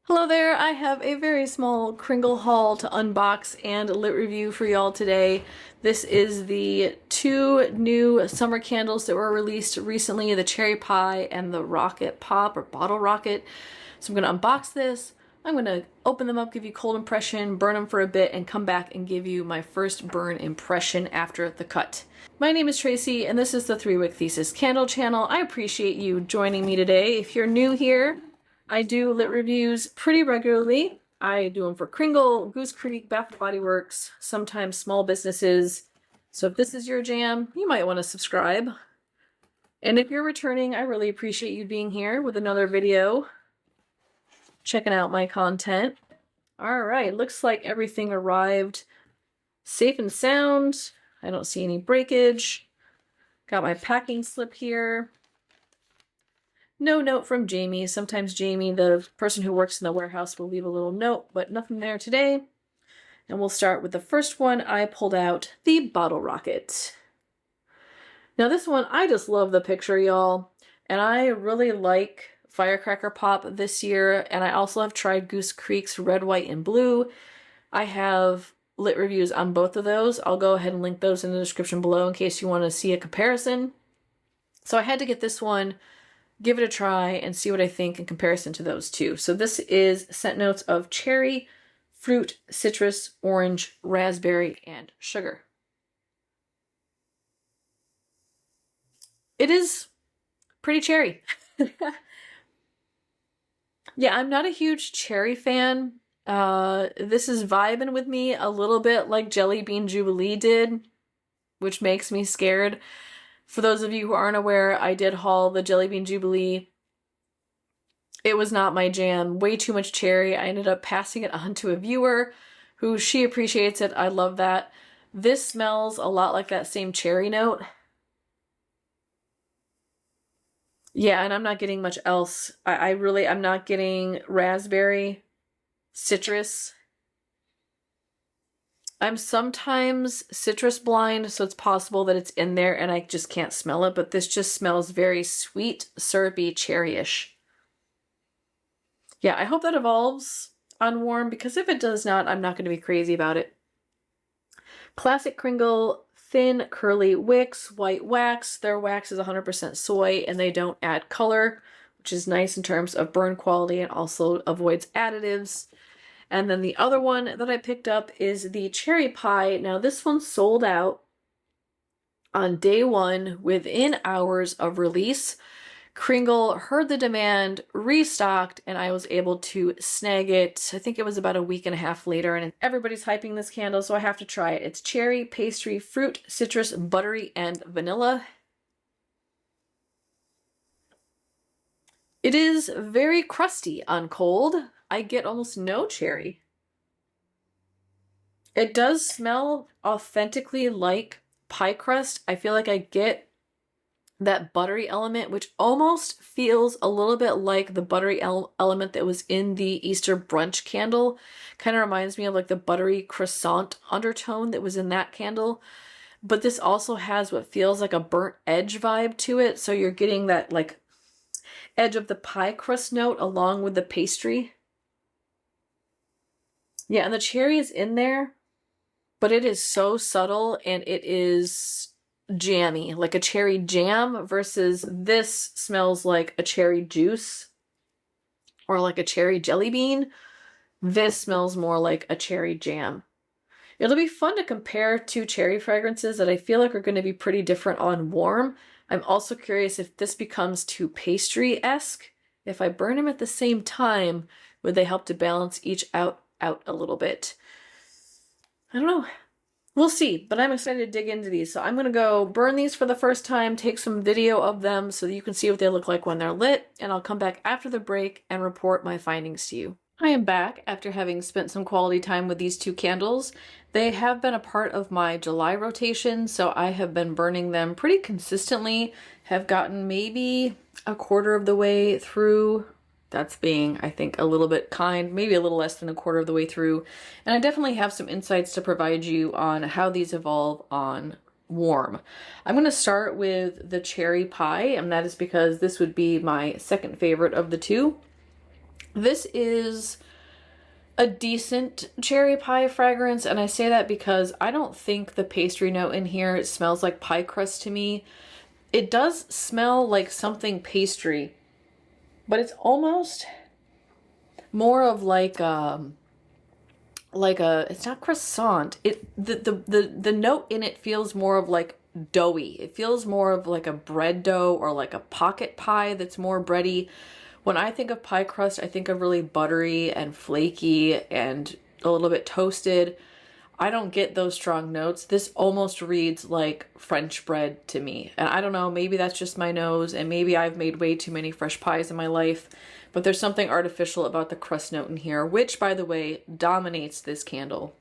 Hello there, I have a very small Kringle haul to unbox and lit review for y'all today. This is the two new summer candles that were released recently, the Cherry Pie and the Rocket Pop or Bottle Rocket. So I'm going to unbox this, I'm going to open them up, give you cold impression, burn them for a bit, and come back and give you my first burn impression after the cut. My name is Tracy and this is the 3-Wick Thesis Candle channel. I appreciate you joining me today. If you're new here, I do lit reviews pretty regularly. I do them for Kringle, Goose Creek, Bath & Body Works, sometimes small businesses. So if this is your jam, you might want to subscribe. And if you're returning, I really appreciate you being here with another video, checking out my content. All right, looks like everything arrived safe and sound. I don't see any breakage. Got my packing slip here. No note from Jamie. Sometimes Jamie, the person who works in the warehouse, will leave a little note, but nothing there today. And we'll start with the first one. I pulled out the Bottle Rocket. Now this one, I just love the picture, y'all. And I really like Firecracker Pop this year. And I also have tried Goose Creek's Red, White, and Blue. I have lit reviews on both of those. I'll go ahead and link those in the description below in case you want to see a comparison. So I had to get this one, give it a try, and see what I think in comparison to those two. So this is scent notes of cherry, fruit, citrus, orange, raspberry, and sugar. It is pretty cherry. Yeah, I'm not a huge cherry fan. This is vibing with me a little bit like Jelly Bean Jubilee did, which makes me scared. For those of you who aren't aware, I did haul the Jelly Bean Jubilee. It was not my jam. Way too much cherry. I ended up passing it on to a viewer who she appreciates it. I love that. This smells a lot like that same cherry note. Yeah, and I'm not getting much else. I'm not getting raspberry, citrus. I'm sometimes citrus blind, so it's possible that it's in there and I just can't smell it, but this just smells very sweet, syrupy, cherry-ish. Yeah, I hope that evolves on warm, because if it does not, I'm not going to be crazy about it. Classic Kringle thin curly wicks, white wax. Their wax is 100% soy and they don't add color, which is nice in terms of burn quality and also avoids additives. And then the other one that I picked up is the Cherry Pie. Now this one sold out on day one within hours of release. Kringle heard the demand, restocked, and I was able to snag it. I think it was about a week and a half later, and everybody's hyping this candle, so I have to try it. It's cherry, pastry, fruit, citrus, buttery, and vanilla. It is very crusty on cold. I get almost no cherry. It does smell authentically like pie crust. I feel like I get that buttery element, which almost feels a little bit like the buttery element that was in the Easter brunch candle. Kind of reminds me of like the buttery croissant undertone that was in that candle. But this also has what feels like a burnt edge vibe to it. So you're getting that like edge of the pie crust note along with the pastry. Yeah, and the cherry is in there, but it is so subtle and it is jammy, like a cherry jam, versus this smells like a cherry juice or like a cherry jelly bean. This smells more like a cherry jam. It'll be fun to compare two cherry fragrances that I feel like are going to be pretty different on warm. I'm also curious if this becomes too pastry-esque. If I burn them at the same time, would they help to balance each out a little bit? I don't know. We'll see, but I'm excited to dig into these. So I'm going to go burn these for the first time, take some video of them so that you can see what they look like when they're lit, and I'll come back after the break and report my findings to you. I am back after having spent some quality time with these two candles. They have been a part of my July rotation, so I have been burning them pretty consistently, have gotten maybe a quarter of the way through. That's being, I think, a little bit kind, maybe a little less than a quarter of the way through. And I definitely have some insights to provide you on how these evolve on warm. I'm going to start with the Cherry Pie, and that is because this would be my second favorite of the two. This is a decent cherry pie fragrance, and I say that because I don't think the pastry note in here smells like pie crust to me. It does smell like something pastry, but it's almost more of like a, it's not croissant. The note in it feels more of like doughy. It feels more of like a bread dough or like a pocket pie that's more bready. When I think of pie crust, I think of really buttery and flaky and a little bit toasted. I don't get those strong notes. This almost reads like French bread to me. And I don't know, maybe that's just my nose, and maybe I've made way too many fresh pies in my life, but there's something artificial about the crust note in here, which, by the way, dominates this candle.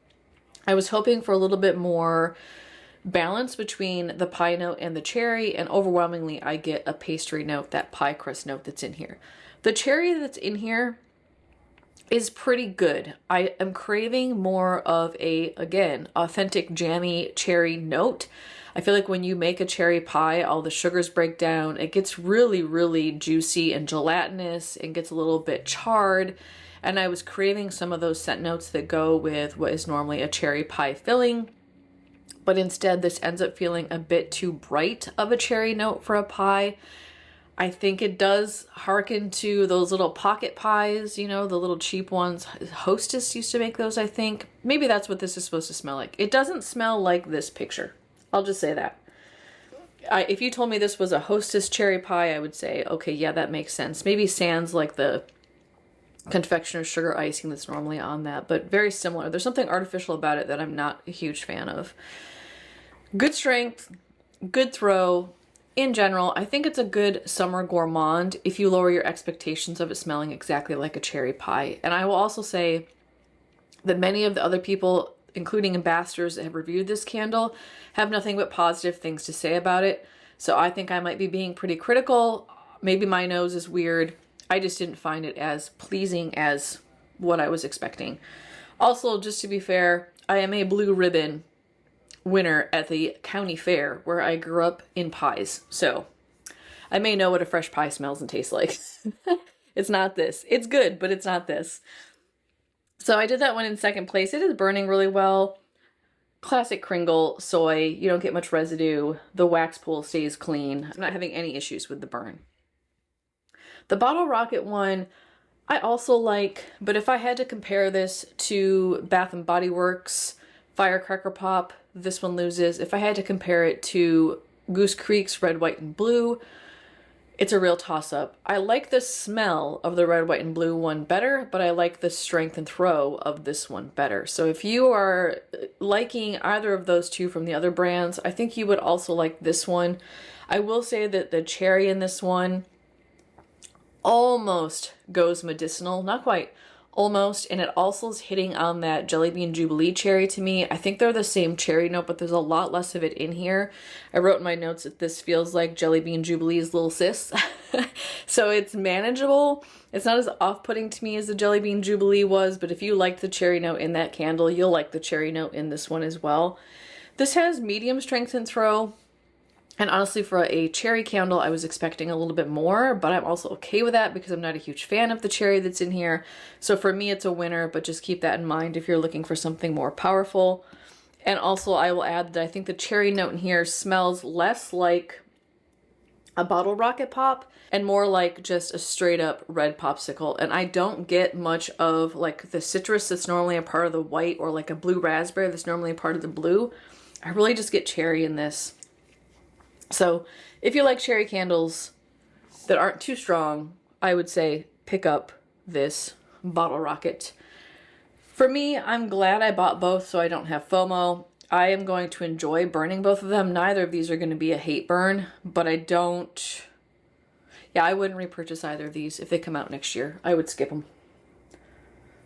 I was hoping for a little bit more balance between the pie note and the cherry, and overwhelmingly I get a pastry note, that pie crust note that's in here. The cherry that's in here is pretty good. I am craving more of a, again, authentic jammy cherry note. I feel like when you make a cherry pie, all the sugars break down. It gets really, really juicy and gelatinous and gets a little bit charred. And I was craving some of those scent notes that go with what is normally a cherry pie filling. But instead, this ends up feeling a bit too bright of a cherry note for a pie. I think it does harken to those little pocket pies, you know, the little cheap ones. Hostess used to make those, I think. Maybe that's what this is supposed to smell like. It doesn't smell like this picture. I'll just say that. If you told me this was a Hostess cherry pie, I would say, okay, yeah, that makes sense. Maybe sans like the confectioner's sugar icing that's normally on that, but very similar. There's something artificial about it that I'm not a huge fan of. Good strength, good throw. In general, I think it's a good summer gourmand if you lower your expectations of it smelling exactly like a cherry pie. And I will also say that many of the other people, including ambassadors that have reviewed this candle, have nothing but positive things to say about it. So I think I might be being pretty critical. Maybe my nose is weird. I just didn't find it as pleasing as what I was expecting. Also, just to be fair, I am a blue ribbon winner at the county fair where I grew up in pies. So I may know what a fresh pie smells and tastes like. It's not this. It's good, but it's not this. So I did that one in second place. It is burning really well. Classic Kringle soy. You don't get much residue. The wax pool stays clean. I'm not having any issues with the burn. The Bottle Rocket one I also like, but if I had to compare this to Bath & Body Works Firecracker Pop, this one loses. If I had to compare it to Goose Creek's Red, White, and Blue, it's a real toss-up. I like the smell of the Red, White, and Blue one better, but I like the strength and throw of this one better. So if you are liking either of those two from the other brands, I think you would also like this one. I will say that the cherry in this one almost goes medicinal, not quite, almost, and it also is hitting on that Jelly Bean Jubilee cherry to me. I think they're the same cherry note, but there's a lot less of it in here. I wrote in my notes that this feels like Jelly Bean Jubilee's little sis. So it's manageable. It's not as off-putting to me as the Jelly Bean Jubilee was, but if you liked the cherry note in that candle, you'll like the cherry note in this one as well. This has medium strength and throw. And honestly, for a cherry candle, I was expecting a little bit more, but I'm also okay with that because I'm not a huge fan of the cherry that's in here. So for me, it's a winner, but just keep that in mind if you're looking for something more powerful. And also, I will add that I think the cherry note in here smells less like a Bottle Rocket Pop and more like just a straight up red popsicle. And I don't get much of like the citrus that's normally a part of the white, or like a blue raspberry that's normally a part of the blue. I really just get cherry in this. So if you like cherry candles that aren't too strong, I would say pick up this Bottle Rocket. For me, I'm glad I bought both so I don't have FOMO. I am going to enjoy burning both of them. Neither of these are going to be a hate burn, but I wouldn't repurchase either of these if they come out next year. I would skip them.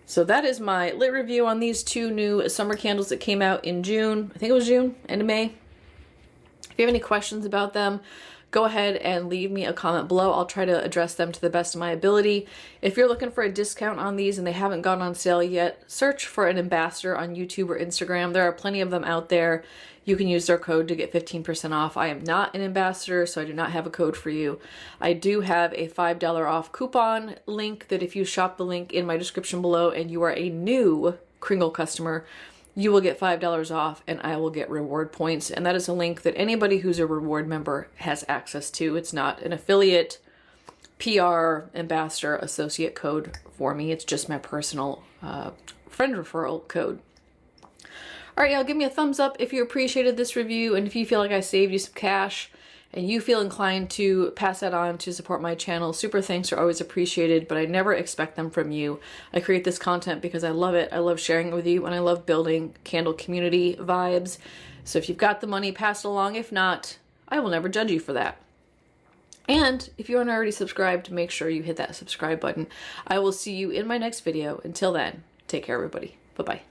So that is my lit review on these two new summer candles that came out in June. I think it was June, end of May. If you have any questions about them, go ahead and leave me a comment below. I'll try to address them to the best of my ability. If you're looking for a discount on these and they haven't gone on sale yet, search for an ambassador on YouTube or Instagram. There are plenty of them out there. You can use their code to get 15% off. I am not an ambassador, so I do not have a code for you. I do have a $5 off coupon link that if you shop the link in my description below and you are a new Kringle customer, you will get $5 off and I will get reward points. And that is a link that anybody who's a reward member has access to. It's not an affiliate, PR, ambassador, associate code for me. It's just my personal friend referral code. All right, y'all, give me a thumbs up if you appreciated this review, and if you feel like I saved you some cash and you feel inclined to pass that on to support my channel. Super thanks are always appreciated, but I never expect them from you. I create this content because I love it. I love sharing it with you, and I love building candle community vibes. So if you've got the money, pass it along. If not, I will never judge you for that. And if you aren't already subscribed, make sure you hit that subscribe button. I will see you in my next video. Until then, take care, everybody. Bye-bye.